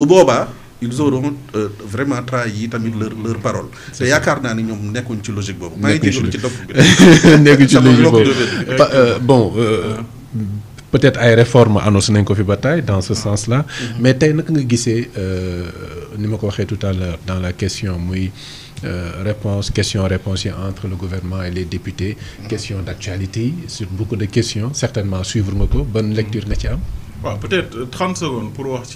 bu boobaa ils auront vraiment trahi tamit leur parole. te yaakaar naa ni ñoom nekkuñ ci logique boobu. maa ngi jégalu ci dopp bi. nekkuñ ci logique boobu bon peut-être ay réformes annoncé nañ ko fi ba tey dans ce sens-là. mais tey naka nga gisee ni ma ko waxee tout à l'heure dans la question muy question-réponse yi entre le gouvernement et les députés. question d'actualité yi sur beaucoup de questions certainement suivre nga ko ban lecture nga ci am. waaw peut-être 30 secondes pour wax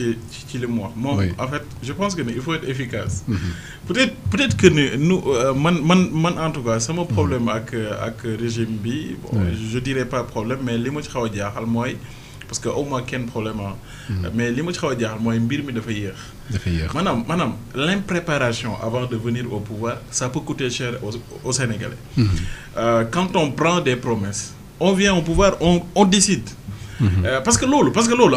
ci li mu wax. moom en fait je pense que il faut être efficace. peut-être que nous man en tout cas sama problème ak régime bi. bon je dirais pas problème mais li ma ci xaw a jaaxal mooy parce que au moins kenn problème mais li ma ci xaw a jaaxal mooy mbir mi dafa yéex. dafa yéex maanaam l'impréparation avant de venir au pouvoir ça peut coûter cher aux Sénégalais. Quand on prend des promesses on vient au pouvoir on décide. parce que loolu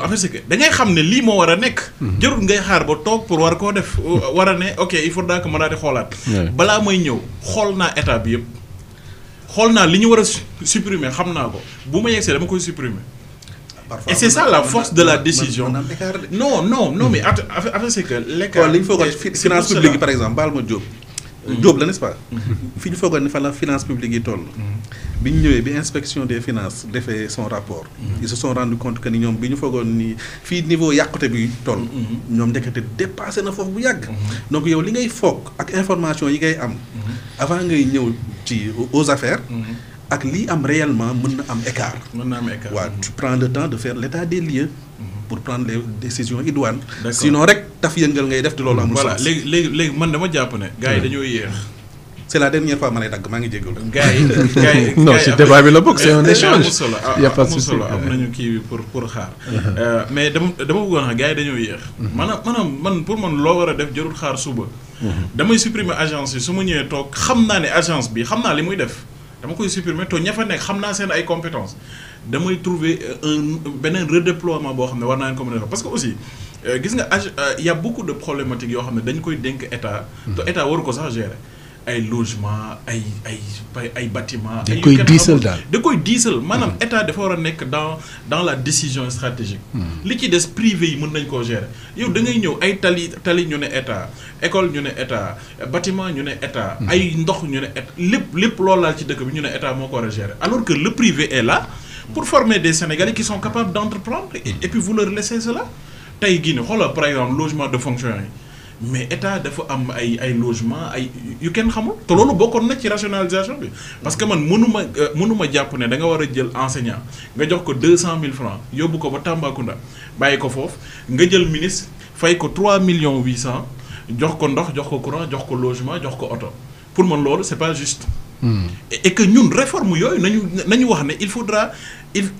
en fait c'est que da ngay xam ne lii moo war a nekk. jarul ngay xaar ba toog pour war koo def war a ne ok il faudra que ma daal di xoolaat. balaa may ñëw xool naa état bi yëpp xool naa li ñu war a supprimer xam naa ko bu ma yegsee dama koy supprimer. et c'est ça la force de la décision. non mais en fait c'est que l'écart. li ñu foogoon finance publique par exemple baal ma Diop la n'est-ce pas. fi ñu foogoon ne fa la finance publique yi toll. bi ñu ñëwee bi inspection des finances defee son rapport. ils se sont rendu compte que ni ñoom bi ñu foogoon ni fii niveau yàqute bi toll. ñoom ndekete dépassé na foofu bu yàgg. donc yow li ngay foog ak information yi ngay am. avant ngay ñëw ci aux affaires. ak lii am réellement mën na am écart. waaw tu prends le temps de faire l'état des lieux. pour prendre les décisions idoines. sinon rek taf yëngal ngay def te loolu amul sens. voilà léegi man dama jàpp ne. gars yi dañoo yéex. c'est la dernière fois ma lay dagg maa ngi jégalu. gars yi non si débat bi la bokk c'est un échange. y a pas de souci am nañu kii pour xaar. mais dama bëggoon xam gars yi dañoo yéex. maanaam man pour man loo war a def jarul xaar suba. damay supprimer agence yi su ma ñëwee toog xam naa ne agence bi xam naa li muy def dama koy supprimer to ña fa nekk xam naa seen ay compétences. damay trouver beneen redéploiement boo xam ne war naa leen ko mën a def parce que aussi gis nga y a beaucoup de problématiques yoo xam ne dañ koy dénk état. te état waru ko sax gérer ay logement ay bâtiment da koy diisal daal da koy diisal maanaam état dafa war a nekk dans la décision stratégique. li ci des privé yi mën nañ koo gérer yow da ngay ñëw ay tali ñu ne état école ñu ne état bâtiment ñu ne état. ay ndox ñu ne état lépp loolu laal ci dëkk bi ñu ne état moo ko war a gérer alors que le privé est là. pour former des Sénégalais qui sont capables d'entreprendre et puis vous leur laissez cela tey gii nii xoolal par exemple logement de fonctionnaires yi mais état dafa am ay logement ay yu kenn xamul te loolu bokkoon na ci rationalisation bi parce que man mënuma jàpp ne da nga war a jël enseignant nga jox ko 200 000 francs yóbbu ko ba Tambacounda bàyyi ko foofu nga jël ministre fay ko 3 800 000 jox ko ndox jox ko courant jox ko logement jox ko oto pour man loolu c'est pas juste. et que ñun réforme yooyu nañu wax ne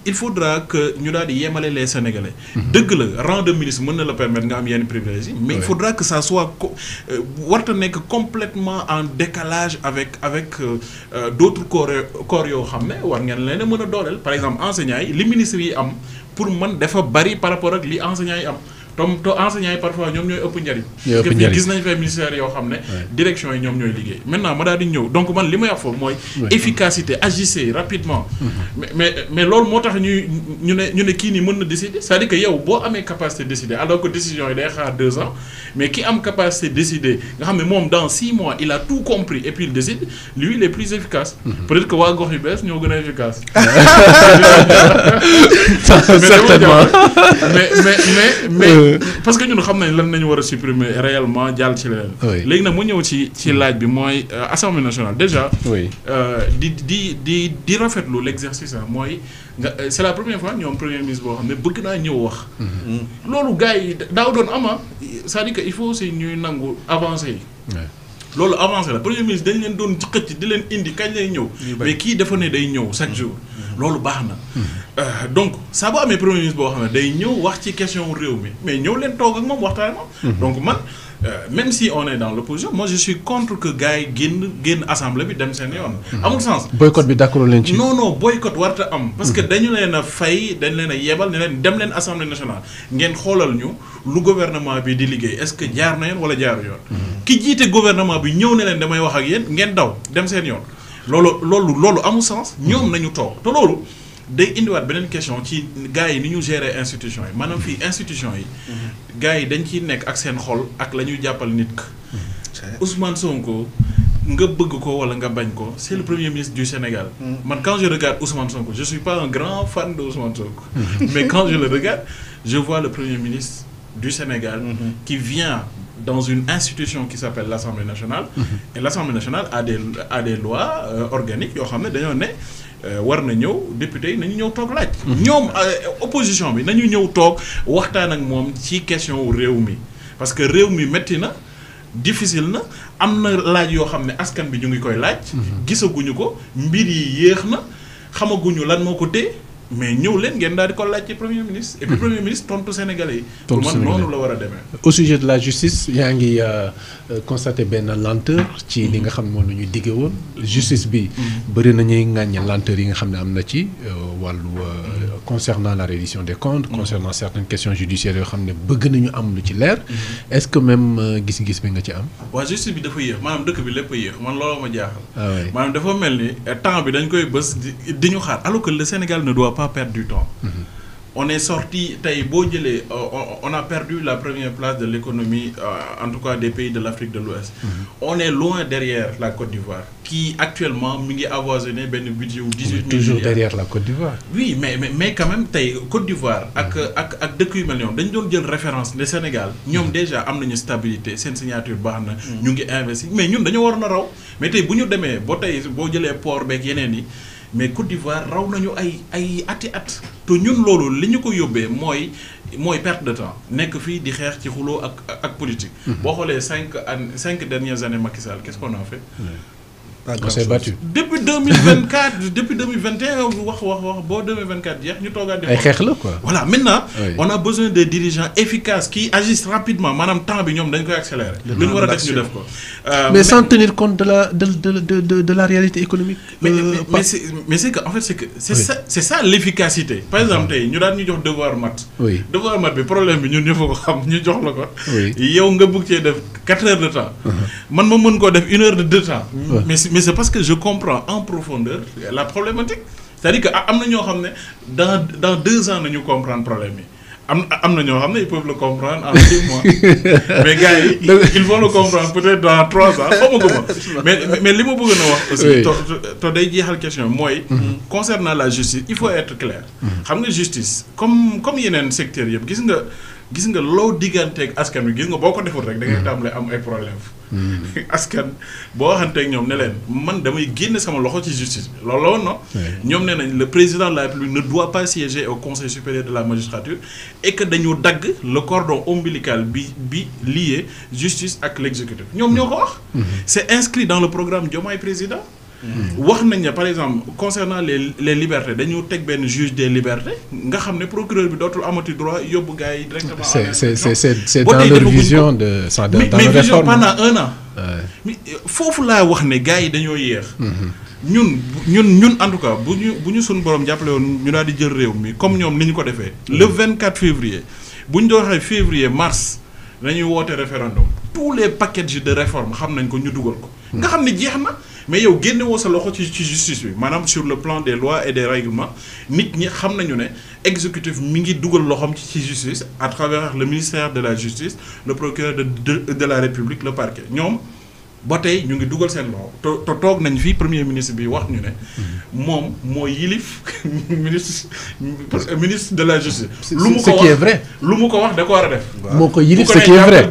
il faudra que ñu daal di yemale les Sénégalais. dëgg la rang de ministre mën na la permettre nga am yenn privilèges yi mais il faudra que ça soit warta nekk complètement en décalage avec d'autres corps yoo xam ne war ngeen leen a mën a dooleel par exemple enseignants yi li ministres yi am pour man dafa bari par rapport ak li enseignants yi am to enseignants yi parfois ñoom ñooy ëpp njariñ. gis nañ fay ministères yoo xam ne direction yi ñoom ñooy liggéey maintenant ma daal di ñëw donc man li may wax foofu mooy efficacité agissez rapidement mais loolu moo tax ñu ne kii nii mën na décider c'est-à-dire que yow boo amee capacité de décider alors que décision yi day xaar 2 ans mais ki am capacité de décider nga xam ne moom dans 6 mois il a tout compris et puis il décide lui il est plus efficace peut-être que waa gox yu bees ñoo gën a efficace certainement mais parce que ñun xam nañ lan nañu war a supprimer réellement jàll ci leneen. léegi nag mu ñëw ci laaj bi mooy assemblée nationale déjà. di rafetlu l'exercice mooy nga c'est la première fois ñoom premier ministre boo xam ne bëgg naa ñëw wax. loolu gars yi daaw doon ama c'est-à-dire que il faut aussi ñuy nangu avancer yi. loolu avancé la premier ministre dañ leen doon xëcc di leen indi kañ lay ñëw. mais kii dafa ne day ñëw chaque jour. loolu baax na. donc saa boo amee premier ministre boo xam ne day ñëw wax ci question réew mi mais ñëw leen toog ak moom waxtaan moom. donc man même si on est dans l'opposition moi je suis contre que gars yi génn assemblée bi dem seen yoon. amul sens. boycott bi d'accord leen ci. non boycott warta am. parce que dañu leen a fay dañ leen a yebal ne leen dem leen assemblée nationale ngeen xoolal ñu lu gouvernement bi di liggéey est-ce que jaar na yoon wala jaaru yoon. ki jiite gouvernement bi ñëw ne leen damay wax ak yéen ngeen daw dem seen yoon loolu amul sens ñoom nañu toog te loolu day indiwaat beneen question ci gars yi ni ñu gérer institution yi maanaam fii institution yi. gars yi dañ ciy nekk ak seen xol ak la ñuy jàppal nit ka Ousmane Sonko nga bëgg ko wala nga bañ ko c'est le premier ministre du Sénégal. Man quand je regarde Ousmane Sonko je suis pas un grand fan de Ousmane Sonko. Mais quand je le regarde je vois le premier ministre du Sénégal. Qui vient dans une institution qui s'appelle l'Assemblée nationale. Et l'Assemblée nationale a des lois organiques yoo xam ne dañoo ne war na ñëw député yi nañu ñëw toog laaj. ñoom opposition bi nañu ñëw toog waxtaan ak moom ci question wu réew mi parce que réew mi métti na difficile na am na laaj yoo xam ne askan bi ñu ngi koy laaj. gisaguñu ko mbir yi yéex na xamaguñu lan moo ko téye mais ñëw leen ngeen daal di ko laaj ci premier ministre. Et puis premier ministre tontu Sénégalais yi. pour man noonu la war a demee. Au sujet de la justice yaa ngi constaté benn lenteur ci li nga xam ne moom la ñuy diggee woon justice bi bëri na ñuy ŋàññe lenteur yi nga xam ne am na ci wàllu concernant la reddition des comptes concernant certaines questions judiciaires yoo xam ne bëgg nañu am lu ci leer est-ce que même gis-gis bi nga ci am. waaw justice bi dafa yéex maanaam dëkk bi lépp a yéex man looloo ma jaaxal. oui maanaam dafa mel ni temps bi dañ koy bës di ñu xaar alors que le Sénégal ne doit pas perdre du temps. On est sorti tey boo jëlee on a perdu la première place de l'économie en tout cas des pays de l'Afrique de l'Ouest. On est loin derrière la Côte d'Ivoire qui actuellement mi ngi avoisiné benn budget wu 18 000 toujours derrière la Côte d'Ivoire. Oui mais quand même tey Côte d'Ivoire ak dëkk yu mel noonu dañu doon jël référence le Sénégal ñoom déjà am nañu stabilité seen signature baax na. ñu ngi investir mais ñun dañoo waroon a raw mais tey bu ñu demee ba tey boo jëlee port beeg yeneen yi. Mais Côte d'Ivoire raw nañu ay ati at te ñun loolu li ñu ko yóbbee mooy perte de temps nekk fii di xeex ci xuloo ak politique. boo xoolee 5 dernières années Macky Sall qu'est-ce qu'on a fait. On s'est battu. Depuis 2024 depuis 2021 wax boo 2024 jeex ñu toogaat di. ay xeex la quoi. Voilà maintenant. Oui. On a besoin de dirigeants efficaces qui agissent rapidement maanaam temps bi ñoom dañ koy accélérer. lu ñu war a def ñu def ko. mais sans tenir compte de la réalité économique. mais c'est que en fait c'est ça l'efficacité. Par exemple tey ñu daan ñu jox devoir mat. oui devoir mat bi problème bi ñun ñëpp ko xam ñu jox la ko. oui yow nga bëgg cee def 4 heures de temps. man ma mën koo def 1 heure de temps. Mais c'est parce que je comprends en profondeur la problématique c'est-à-dire que am na ñoo xam ne dans 2 ans nañu comprendre problème yi am na ñoo xam ne ils peuvent le comprendre en 6 mois mais gars yi ils vont le comprendre peut-être dans 3 ans xamaguma mais li ma bëgg na wax aussi to day jeexal question mooy concernant la justice il faut être clair xam nga justice comme yeneen secteurs yëpp gis nga loo digganteeg askan wi gis nga boo ko deful rek da ngay tàmbale am ay problème askan boo waxanteeg ñoom ne leen man damay génne sama loxo ci justice bi loolu la woon non ñoom nee nañ le président de la République ne doit pas siéger au conseil supérieur de la magistrature et que dañu dagg le cordon ombilical bi lié justice ak l'exécutif ñoom ñoo ko wax c'est inscrit dans le programme Diomaye président wax nañ ne par exemple concernant les libertés dañu teg benn juge des libertés nga xam ne procureur bi dootul amati droit yóbbu gars yi directement. c'est dans leur vision de dans la réforme pendant 1 an. mais foofu laa wax ne gars yi dañoo yéex. ñun en tout cas bu ñu suñu borom jàppale woon ñu daal di jël réew mi comme ñoom ni ñu ko defee. le 24 février bu ñu doon waxee février mars dañuy woote référendum tous les packages de réforme xam nañ ko ñu dugal ko. nga xam ne jeex na. mais yow génne woo sa loxo ci justice bi maanaam sur le plan des lois et des règlements nit ñi xam nañu ne exécutif mi ngi dugal loxoom ci justice à travers le ministère de la justice le procureur de la République le parquet ñoom ba tey ñu ngi dugal seen loxo te toog nañ fii premier ministre bi wax ñu ne moom moo yilif ministre de la justice. lu mu ko wax ce qui est vrai. lu mu ko wax da ko war a def. moo ko yilif ce qui est vrai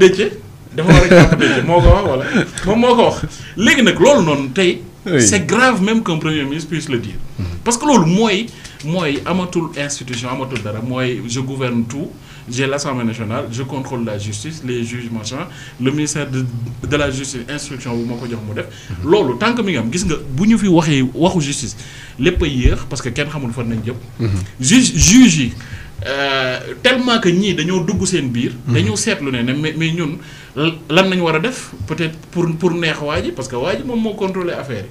dafa war a jàpp moo ko wax wala moom moo ko wax léegi nag loolu noonu tey. c'est grave même qu'un premier ministre puisse le dire. parce que loolu mooy amatul institution amatul dara mooy je gouverne tout j'ai l'Assemblée nationale je contrôle la justice les juges machin le ministère de la justice instruction bu ma ko jox mu def. loolu tant que mi ngi am gis nga bu ñu fi waxu justice lépp a yéex parce que kenn xamul fan nañ jëm. juge yi. Tellement que ñii dañoo dugg seen biir. dañoo seetlu ne mais ñun lan nañu war a def peut-être pour neex waa ji parce que waa ji moom moo contrôler affaire yi.